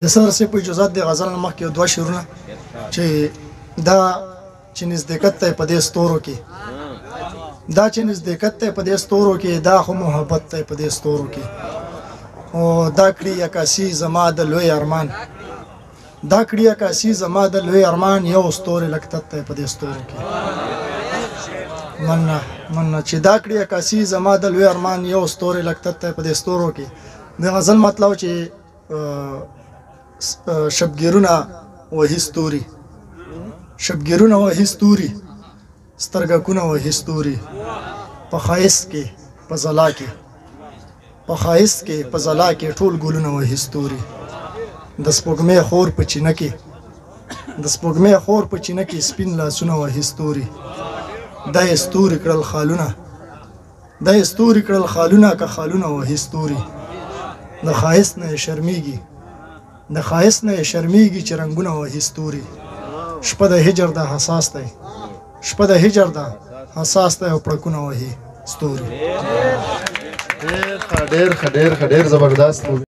د سر سه په اجازه د غزل مخ کې دوه شعرونه چې دا چې نزدېکت ته په دې ستورو کې دا چې نزدېکت ته په دې ستورو کې دا خو محبت ته په دې ستورو کې او دا کړي عکاسي زما د لوی ارمان دا کړي عکاسي زما د لوی ارمان یو ستوري لکتت ته په دې ستورو کې مننه چې دا کړي عکاسي زما د لوی ارمان یو ستوري لکتت ته په دې ستورو کې د غزل مطلب چې شبګیرونه وهي ستوري شبګیرونه وهي ستوري سترګکونه وهي ستوري په ښایست کې په ځلا کې په ښایست کې په ځلا کې ټول ګلونه وهي ستوري د سپوږمۍ خور په چینه کې د سپوږمۍ خور په چینه کې سپین لاسونه وهي ستوري دا یې ستوري کړل خالونه دا یې ستوري کړل خالونه که خالونه وهي ستوري د ښایست نه شرمېږي د ښایست نه شرمېږي چې رنګونه وهي ستوري شپه د هجر ده حساس دی شپه د هجر ده حساس دی او پړکونه وهي ستوري ډېر زبردست